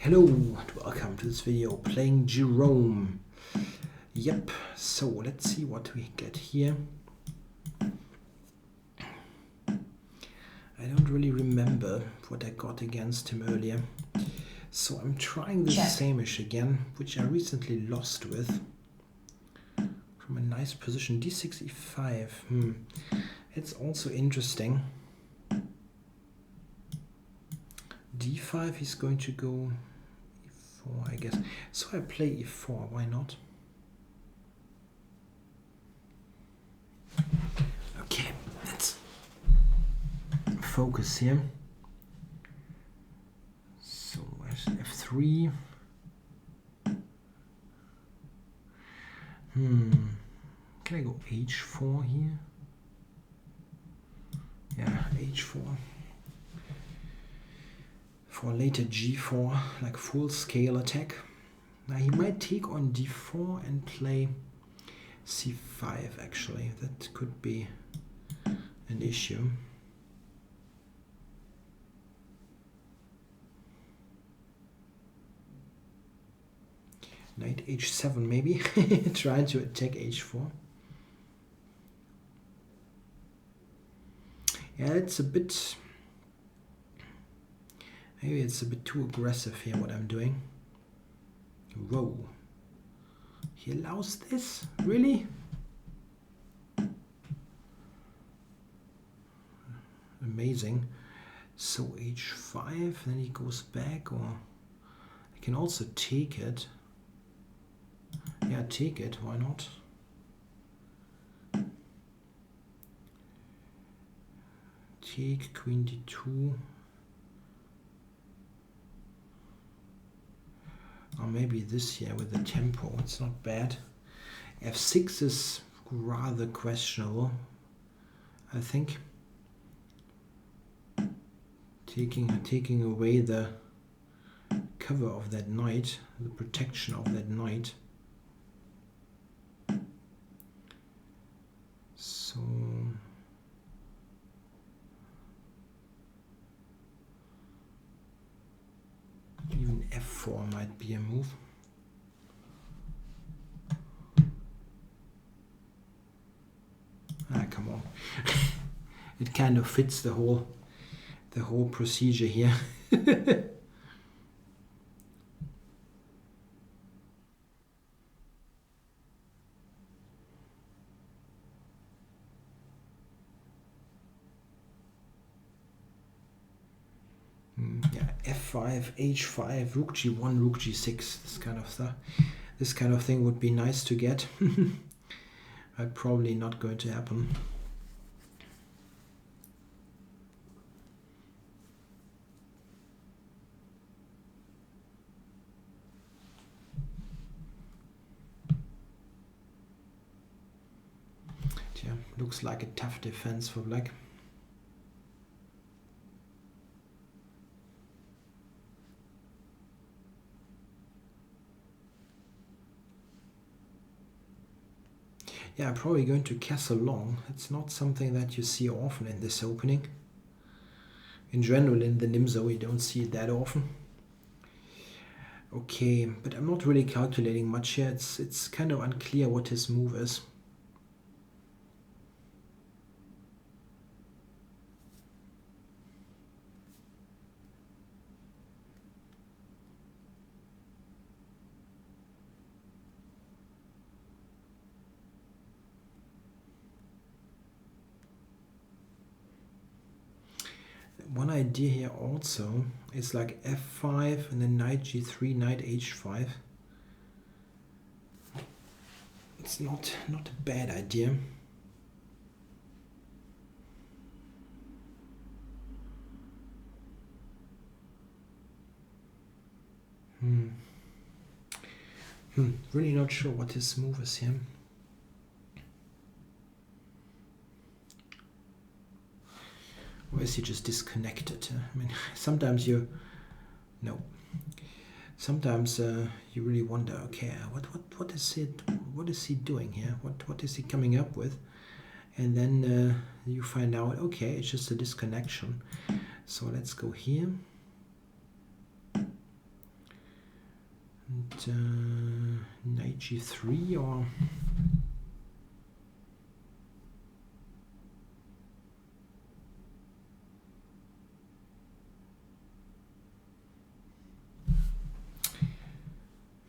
Hello and welcome to this video playing Girome. Yep, so let's see what we get here. I don't really remember what I got against him earlier. So I'm trying this Saemisch again, which I recently lost with. From a nice position, d6, e5. It's also interesting. d5, he's going to go e4, I guess. So I play e4, why not? Okay, let's focus here. So where's f3? Can I go h4 here? Yeah, h4. For later g4, like full scale attack. Now he might take on d4 and play c5 actually. That could be an issue. Knight h7 maybe, trying to attack h4. Yeah, it's a bit... Maybe it's a bit too aggressive here, what I'm doing. Whoa. He allows this? Really? Amazing. So h5, then he goes back, or... I can also take it. Yeah, take it, why not? Take queen d2. Or maybe this here with the tempo, it's not bad. f6 is rather questionable, I think. Taking away the cover of that knight, the protection of that knight. So even f4 might be a move. Ah, come on. It kind of fits the whole procedure here. Yeah, f5, h5, rook g1, rook g6, this kind of stuff. This kind of thing would be nice to get. But probably not going to happen. Yeah, looks like a tough defense for black. Yeah, I'm probably going to castle long. It's not something that you see often in this opening. In general, in the Nimzo, you don't see it that often. Okay, but I'm not really calculating much here. It's kind of unclear what his move is. One idea here also is like f5 and then knight g3, knight h5. It's not a bad idea. Really not sure what his move is here. Or is he just disconnected? I mean, sometimes you really wonder, okay, what is he doing here? What is he coming up with? And then you find out, okay, it's just a disconnection. So let's go here. knight g3 or...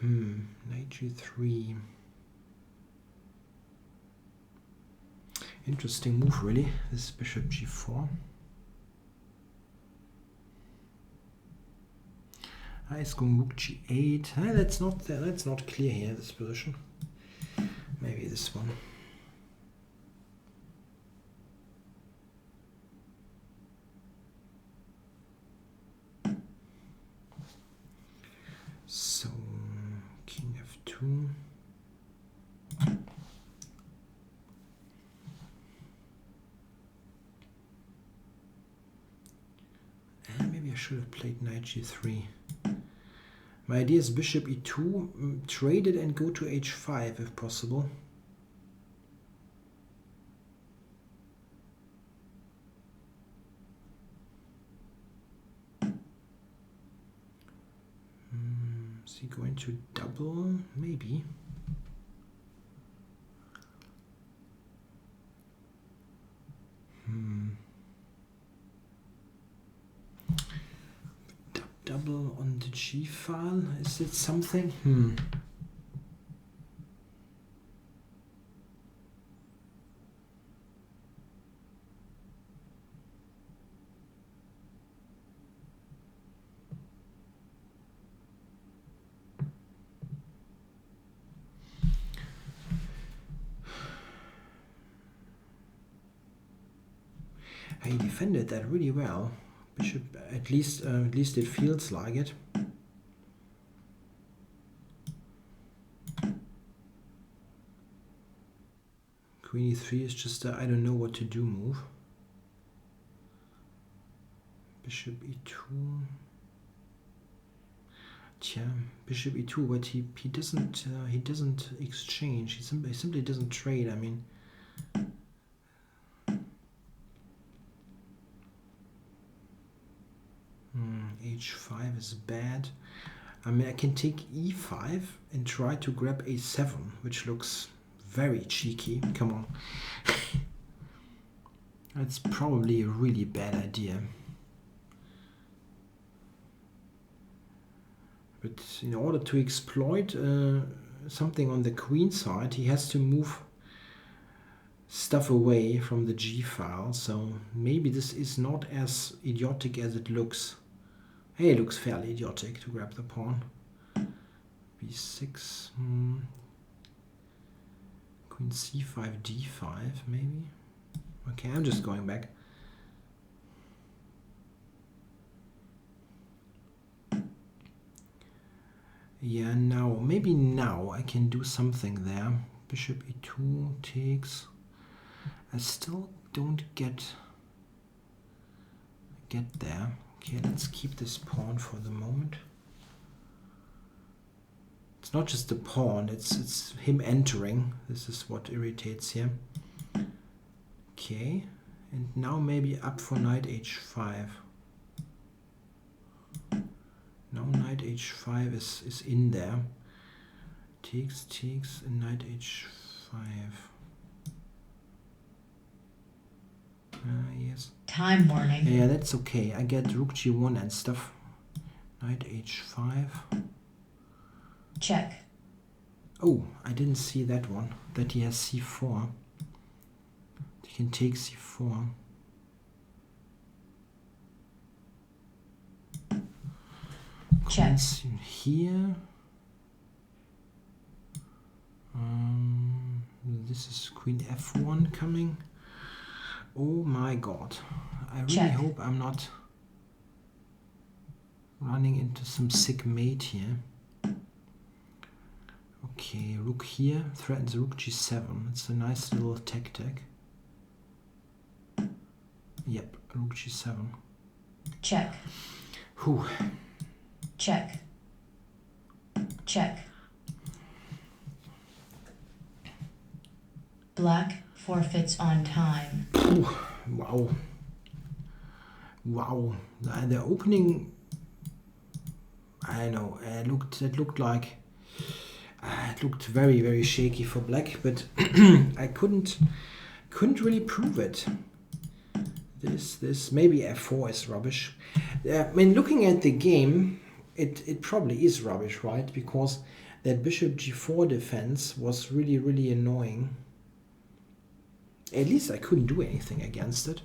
Knight g3. Interesting move, really. This bishop g4. He's going rook g8. That's not clear here, this position. Maybe this one. So king f2. Maybe I should have played knight g3. My idea is bishop e2, trade it and go to h5 if possible. Is he going to double? Maybe. Double on the G file. Is it something? He defended that really well. Bishop, at least it feels like it. Queen e3 is just a I don't know what to do move. Bishop e2. Tja, bishop e2, but he doesn't exchange. He simply doesn't trade. I mean. H5 is bad. I mean, I can take e5 and try to grab a7, which looks very cheeky. Come on. That's probably a really bad idea. But in order to exploit something on the queen side, he has to move stuff away from the G file. So maybe this is not as idiotic as it looks. Hey, it looks fairly idiotic to grab the pawn. b6. Queen c5, d5, maybe. Okay, I'm just going back. Yeah, maybe now I can do something there. Bishop e2 takes. I still don't get there. Okay, let's keep this pawn for the moment. It's not just the pawn, it's him entering. This is what irritates him. Okay, and now maybe up for knight h5. Now knight h5 is in there. Takes, and knight h5. Yes. Time warning. Yeah, that's okay. I get rook g1 and stuff. Knight h5. Check. Oh, I didn't see that one. That he has c4. He can take c4. Check. Here. This is queen f1 coming. Oh my god. I really hope I'm not running into some sick mate here. Okay, rook here threatens rook g7. It's a nice little tactic. Yep, rook g7. Check. Whew. Check. Check. Black forfeits on time. Ooh, wow. Wow. The opening, I don't know, it looked like It looked very, very shaky for black, but I couldn't really prove it. This maybe f4 is rubbish. I mean, looking at the game, it probably is rubbish, right? Because that bishop g4 defense was really, really annoying. At least I couldn't do anything against it.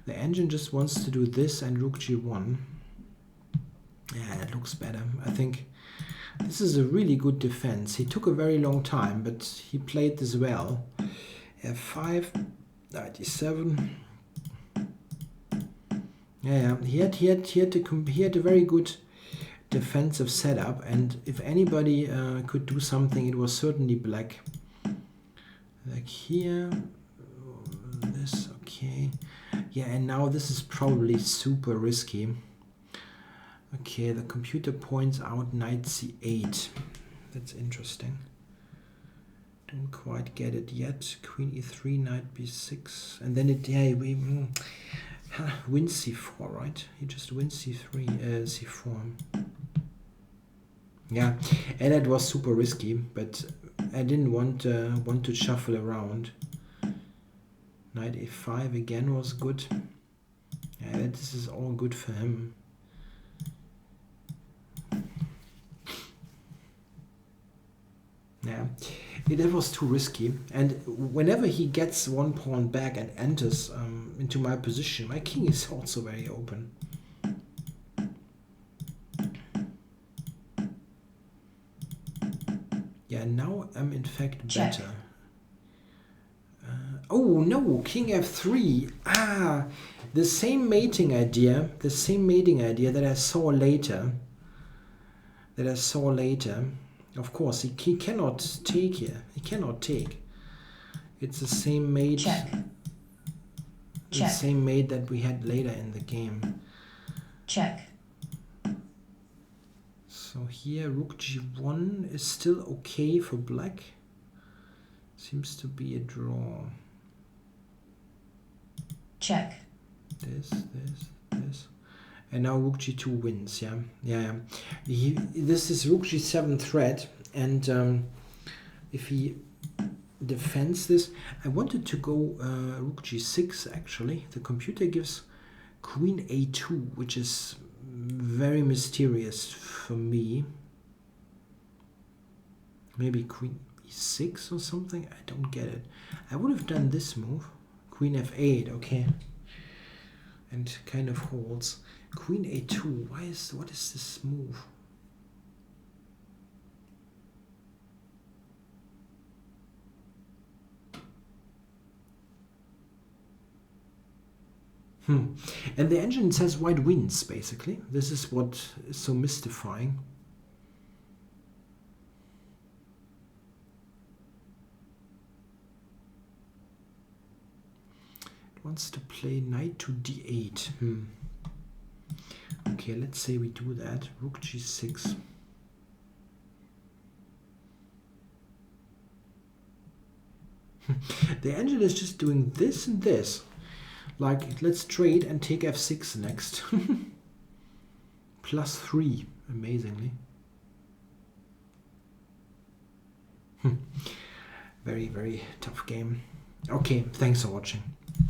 The engine just wants to do this and rook g1. Yeah, it looks better. I think this is a really good defense. He took a very long time, but he played this well. f5, knight e7. Yeah, he had a very good defensive setup, and if anybody could do something, it was certainly black. Like here, this, okay. Yeah, and now this is probably super risky. Okay, the computer points out knight c8. That's interesting. Don't quite get it yet. Queen e3, knight b6, and then it, yeah, we wins c4, right? He just wins c3, c4. Yeah, and that was super risky, but I didn't want to shuffle around. Knight a5 again was good. Yeah, this is all good for him. Yeah, that was too risky. And whenever he gets one pawn back and enters into my position, my king is also very open. Yeah, now I'm in fact better. Oh no, king f3. Ah, the same mating idea that I saw later. Of course, he cannot take here. He cannot take. It's the same mate. Check. The same mate that we had later in the game. Check. So here rook g1 is still okay for black. Seems to be a draw. Check. This. And now rook g2 wins, yeah. This is rook g7 threat, and if he defends this, I wanted to go rook g6 actually. The computer gives queen a2, which is very mysterious for me. Maybe queen e6 or something? I don't get it. I would have done this move. Queen f8, okay. And kind of holds. Queen a2, what is this move? And the engine says white wins, basically. This is what is so mystifying. It wants to play knight to d8. Okay, let's say we do that. Rook g6. The engine is just doing this and this. Like, let's trade and take f6 next. +3, amazingly. Very, very tough game. Okay, thanks for watching.